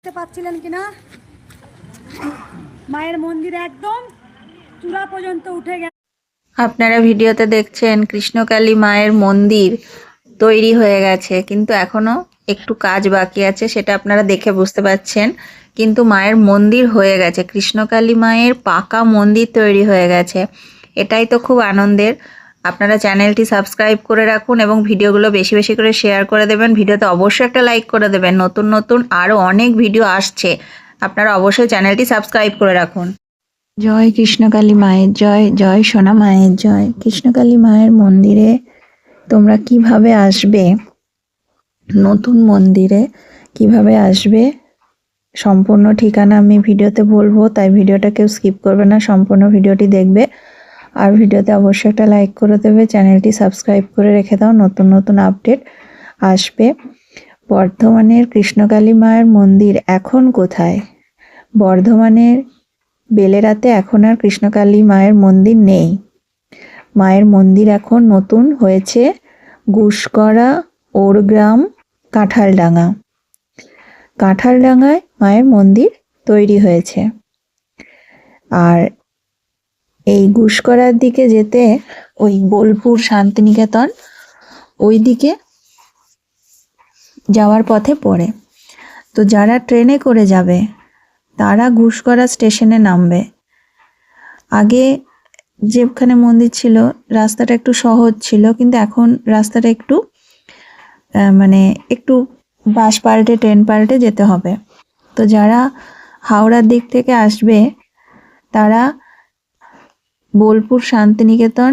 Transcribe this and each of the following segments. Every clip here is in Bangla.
দেখতে পাচ্ছিলেন কিনা মায়ের মন্দির একদম চূড়া পর্যন্ত উঠে গেছে। আপনারা ভিডিওতে দেখছেন কৃষ্ণকালী মায়ের মন্দির তৈরি হয়ে গেছে, কিন্তু এখনো একটু কাজ বাকি আছে, সেটা আপনারা দেখে বুঝতে পারছেন। কিন্তু মায়ের মন্দির হয়ে গেছে, কৃষ্ণকালী মায়ের পাকা মন্দির তৈরি হয়ে গেছে। এটাই তো খুব আনন্দের। আপনারা চ্যানেলটি সাবস্ক্রাইব করে রাখুন এবং ভিডিওগুলো বেশি বেশি করে শেয়ার করে দেবেন। ভিডিওতে অবশ্যই একটা লাইক করে দেবেন। নতুন নতুন আরও অনেক ভিডিও আসছে, আপনারা অবশ্যই চ্যানেলটি সাবস্ক্রাইব করে রাখুন। জয় কৃষ্ণকালী মায়ের জয়, জয় সোনা মায়ের জয়। কৃষ্ণকালী মায়ের মন্দিরে তোমরা কিভাবে আসবে, নতুন মন্দিরে কিভাবে আসবে, সম্পূর্ণ ঠিকানা আমি ভিডিওতে বলবো, তাই ভিডিওটা কেউ স্কিপ করবে না, সম্পূর্ণ ভিডিওটি দেখবে। আর ভিডিওতে অবশ্যই একটা লাইক করে দেবে, চ্যানেলটি সাবস্ক্রাইব করে রেখে দাও, নতুন নতুন আপডেট আসবে। বর্ধমানের কৃষ্ণকালী মায়ের মন্দির এখন কোথায়? বর্ধমানের বেলেরাতে এখন আর কৃষ্ণকালী মায়ের মন্দির নেই। মায়ের মন্দির এখন নতুন হয়েছে গুসকরা, ওরগ্রাম, কাঁঠালডাঙ্গা। কাঁঠালডাঙ্গায় মায়ের মন্দির তৈরি হয়েছে। আর এই গুসকরার দিকে যেতে ওই বোলপুর শান্তিনিকেতন ওই দিকে যাওয়ার পথে পড়ে। তো যারা ট্রেনে করে যাবে তারা গুসকরা স্টেশনে নামবে। আগে যেখানে মন্দির ছিল রাস্তাটা একটু সহজ ছিল, কিন্তু এখন রাস্তাটা একটু মানে একটু বাস পাল্টে ট্রেন পাল্টে যেতে হবে। তো যারা হাওড়ার দিক থেকে আসবে তারা বোলপুর শান্তিনিকেতন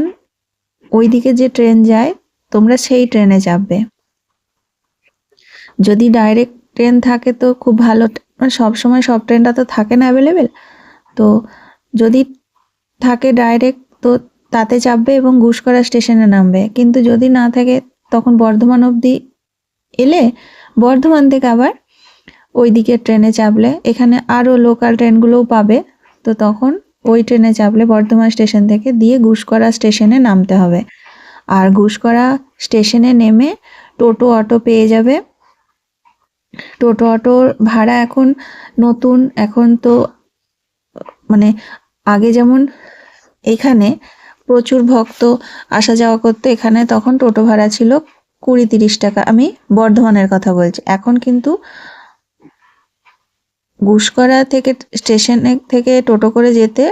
ওই দিকে যে ট্রেন যায় তোমরা সেই ট্রেনে যাবে। যদি ডাইরেক্ট ট্রেন থাকে তো খুব ভালো, সব সময় সব ট্রেনটা তো থাকে না অ্যাভেলেবেল। তো যদি থাকে ডাইরেক্ট তো তাতে চাপবে এবং গুসকরা স্টেশনে নামবে। কিন্তু যদি না থাকে তখন বর্ধমান অবধি এলে বর্ধমান থেকে আবার ওই দিকে ট্রেনে চাপলে এখানে আরও লোকাল ট্রেনগুলোও পাবে। তো তখন ওই ট্রেনে চাপলে বর্ধমান স্টেশন থেকে দিয়ে গুসকরা স্টেশনে নামতে হবে। আর গুসকরা স্টেশনে নেমে টোটো অটো পেয়ে যাবে। টোটো অটোর ভাড়া এখন নতুন, এখন তো মানে আগে যেমন এখানে প্রচুর ভক্ত আসা যাওয়া করতো, এখানে তখন টোটো ভাড়া ছিল 20-30 টাকা। আমি বর্ধমানের কথা বলছি। এখন কিন্তু গুসকরা থেকে স্টেশনে থেকে টোটো করে যেতে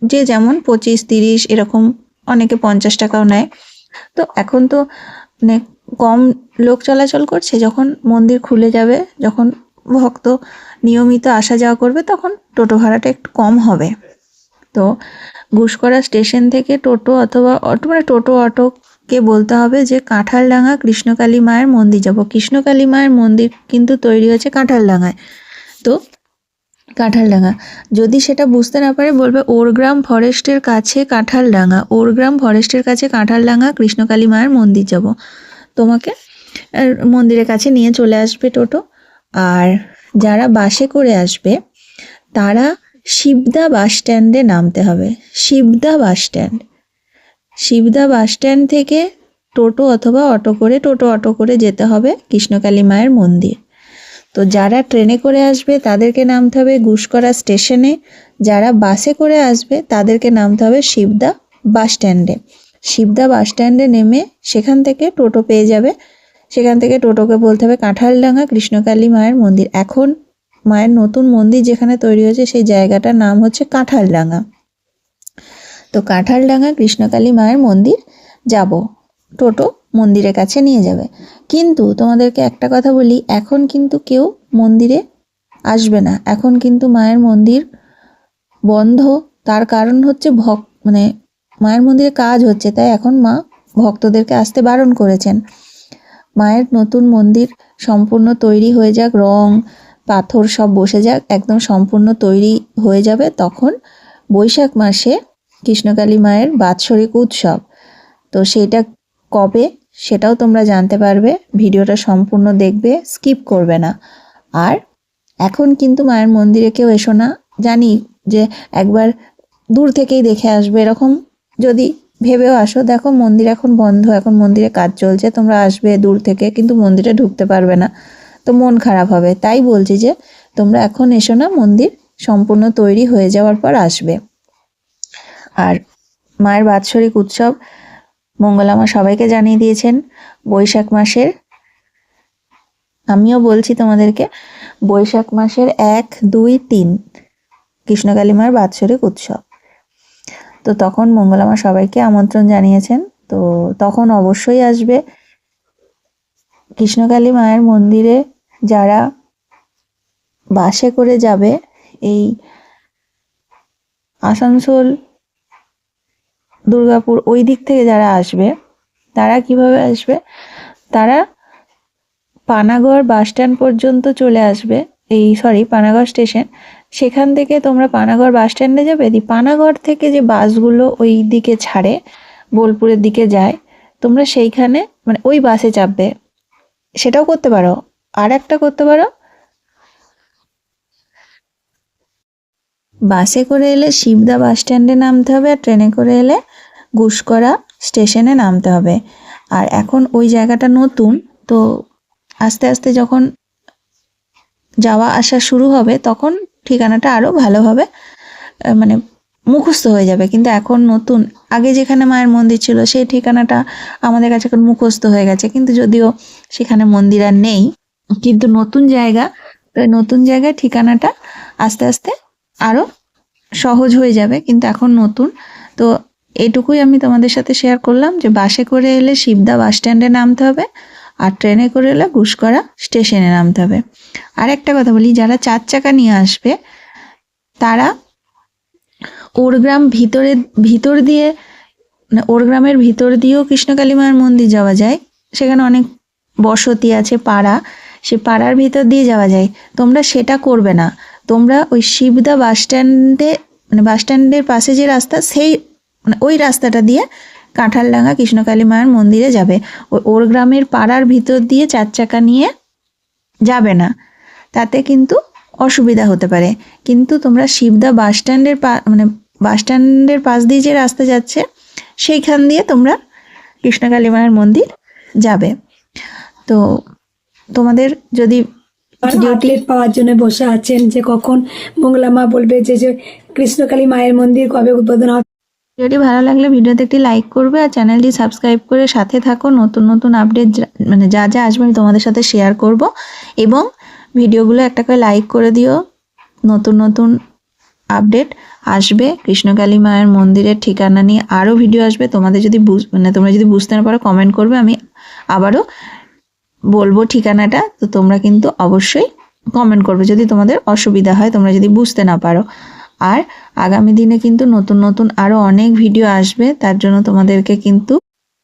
যে যেমন 25-30 এরকম, অনেকে 50 টাকাও নেয়। তো এখন তো মানে কম লোক চলাচল করছে, যখন মন্দির খুলে যাবে, যখন ভক্ত নিয়মিত আসা যাওয়া করবে তখন টোটো ভাড়াটা একটু কম হবে। তো গুসকরা স্টেশন থেকে টোটো অথবা অটো মানে টোটো অটোকে বলতে হবে যে কাঁঠালডাঙ্গা কৃষ্ণকালী মায়ের মন্দির যাব। কৃষ্ণকালী মায়ের মন্দির কিন্তু তৈরি হয়েছে কাঁঠালডাঙ্গায়। তো কাঁঠালডাঙ্গা যদি সেটা বুঝতে না পারে বলবে ওরগ্রাম ফরেস্টের কাছে কাঁঠালডাঙ্গা, ওরগ্রাম ফরেস্টের কাছে কাঁঠালডাঙ্গা কৃষ্ণকালী মায়ের মন্দির যাব। তোমাকে মন্দিরের কাছে নিয়ে চলে আসবে টোটো। আর যারা বাসে করে আসবে তারা শিবদা বাস স্ট্যান্ডে নামতে হবে। Shibda bus stand, Shibda bus stand থেকে টোটো অথবা অটো করে যেতে হবে কৃষ্ণকালী মায়ের মন্দির। তো যারা ট্রেনে করে আসবে তাদেরকে নামতে হবে গুসকরা স্টেশনে, যারা বাসে করে আসবে তাদেরকে নামতে হবে শিবদা বাস স্ট্যান্ডে। শিবদা বাস স্ট্যান্ডে নেমে সেখান থেকে টোটো পেয়ে যাবে। সেখান থেকে টোটোকে বলতে হবে কাঁঠালডাঙ্গা কৃষ্ণকালী মায়ের মন্দির। এখন মায়ের নতুন মন্দির যেখানে তৈরি হয়েছে সেই জায়গাটার নাম হচ্ছে কাঁঠালডাঙ্গা। তো কাঁঠালডাঙ্গা কৃষ্ণকালী মায়ের মন্দির যাব, টোটো মন্দিরের কাছে নিয়ে যাবে। কিন্তু তোমাদেরকে একটা কথা বলি, এখন কিন্তু কেউ মন্দিরে আসবে না। এখন কিন্তু মায়ের মন্দির বন্ধ। তার কারণ হচ্ছে মানে মায়ের মন্দিরে কাজ হচ্ছে, তাই এখন মা ভক্তদেরকে আসতে বারণ করেছেন। মায়ের নতুন মন্দির সম্পূর্ণ তৈরি হয়ে যাক, রং পাথর সব বসে যাক, একদম সম্পূর্ণ তৈরি হয়ে যাবে, তখন বৈশাখ মাসে কৃষ্ণকালী মায়ের বাৎসরিক উৎসব। তো সেইটা কবে সেটাও তোমরা জানতে পারবে। ভিডিওটা সম্পূর্ণ দেখবে, স্কিপ করবে না। আর এখন কিন্তু মায়ের মন্দিরে কেউ এসো না, জানি যে একবার দূর থেকেই দেখে আসবে এরকম যদি ভেবেও আসো, দেখো মন্দির এখন বন্ধ, এখন মন্দিরে কাজ চলছে, তোমরা আসবে দূর থেকে কিন্তু মন্দিরে ঢুকতে পারবে না, তো মন খারাপ হবে। তাই বলছি যে তোমরা এখন এসো না, মন্দির সম্পূর্ণ তৈরি হয়ে যাওয়ার পর আসবে। আর মায়ের বাৎসরিক উৎসব মঙ্গলা মা সবাইকে জানিয়ে দিয়েছেন বৈশাখ মাসের, আমিও বলছি তোমাদেরকে, বৈশাখ মাসের 1, 2, 3 কৃষ্ণকালী মায়ের বাৎসরিক উৎসব। তো তখন মঙ্গলা মা সবাইকে আমন্ত্রণ জানিয়েছেন, তো তখন অবশ্যই আসবে। কৃষ্ণকালী মায়ের মন্দিরে যারা বাসে করে যাবে, এই আসানসোল দুর্গাপুর ওই দিক থেকে যারা আসবে, তারা কিভাবে আসবে, তারা পানাগড় বাস স্ট্যান্ড পর্যন্ত চলে আসবে, পানাগড় স্টেশন। সেখান থেকে তোমরা পানাগড় বাস স্ট্যান্ডে যাবে, পানাগড় থেকে যে বাসগুলো ওই দিকে ছাড়ে বোলপুরের দিকে যায়, তোমরা সেইখানে মানে ওই বাসে চাপবে। সেটাও করতে পারো। আর একটা করতে পারো, বাসে করে এলে শিবদা বাস স্ট্যান্ডে নামতে হবে, আর ট্রেনে করে এলে গুসকরা স্টেশনে নামতে হবে। আর এখন ওই জায়গাটা নতুন, তো আস্তে আস্তে যখন যাওয়া আসা শুরু হবে তখন ঠিকানাটা আরও ভালোভাবে মানে মুখস্থ হয়ে যাবে। কিন্তু এখন নতুন, আগে যেখানে মায়ের মন্দির ছিল সেই ঠিকানাটা আমাদের কাছে এখন মুখস্থ হয়ে গেছে, কিন্তু যদিও সেখানে মন্দির আর নেই, কিন্তু নতুন জায়গা, তো নতুন জায়গায় ঠিকানাটা আস্তে আস্তে আরও সহজ হয়ে যাবে, কিন্তু এখন নতুন। তো এটুকুই আমি তোমাদের সাথে শেয়ার করলাম যে বাসে করে এলে শিবদা বাস স্ট্যান্ডে নামতে হবে, আর ট্রেনে করে এলে গুসকরা স্টেশনে নামতে হবে। আর একটা কথা বলি, যারা 4 চাকা নিয়ে আসবে তারা ওরগ্রাম ভিতর দিয়ে, মানে ওরগ্রামের ভিতর দিয়েও কৃষ্ণকালী মায়ের মন্দির যাওয়া যায়, সেখানে অনেক বসতি আছে, পাড়া, সে পাড়ার ভিতর দিয়ে যাওয়া যায়। তোমরা সেটা করবে না, তোমরা ওই শিবদা বাস স্ট্যান্ডে, মানে বাস স্ট্যান্ডের পাশে যে রাস্তা, সেই মানে ওই রাস্তাটা দিয়ে কাঁঠালডাঙ্গা কৃষ্ণকালী মায়ের মন্দিরে যাবে। ওর গ্রামের পাড়ার ভিতর দিয়ে 4 চাকা নিয়ে যাবে না, তাতে কিন্তু অসুবিধা হতে পারে। কিন্তু তোমরা শিবদা বাস স্ট্যান্ডের মানে বাস স্ট্যান্ডের পাশ দিয়ে যে রাস্তা যাচ্ছে সেইখান দিয়ে তোমরা কৃষ্ণকালী মায়ের মন্দির যাবে। তো তোমাদের যদি আপডেট পাওয়ার জন্য বসে আছেন যে কখন মঙ্গলা মা বলবে যে কৃষ্ণকালী মায়ের মন্দির কবে উদ্বোধন হবে। ভিডিওটি ভালো লাগলে ভিডিওতে একটি লাইক করবে, আর চ্যানেলটি সাবস্ক্রাইব করে সাথে থাকো। নতুন নতুন আপডেট মানে যা যা আসবে আমি তোমাদের সাথে শেয়ার করব, এবং ভিডিওগুলো একটা করে লাইক করে দিও। নতুন নতুন আপডেট আসবে কৃষ্ণকালী মায়ের মন্দিরের ঠিকানা নিয়ে, আরও ভিডিও আসবে। তোমাদের যদি তোমরা যদি বুঝতে না পারো কমেন্ট করবে, আমি আবারও বলবো ঠিকানাটা, তো তোমরা কিন্তু অবশ্যই কমেন্ট করবে যদি তোমাদের অসুবিধা হয়, তোমরা যদি বুঝতে না পারো। আর আগামী দিনে কিন্তু নতুন নতুন আরও অনেক ভিডিও আসবে, তার জন্য তোমাদেরকে কিন্তু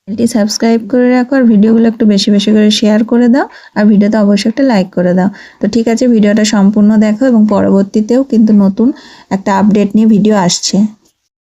চ্যানেলটি সাবস্ক্রাইব করে রাখো, আর ভিডিওগুলো একটু বেশি বেশি করে শেয়ার করে দাও, আর ভিডিওতে অবশ্যই একটা লাইক করে দাও। তো ঠিক আছে, ভিডিওটা সম্পূর্ণ দেখো, এবং পরবর্তীতেও কিন্তু নতুন একটা আপডেট নিয়ে ভিডিও আসছে।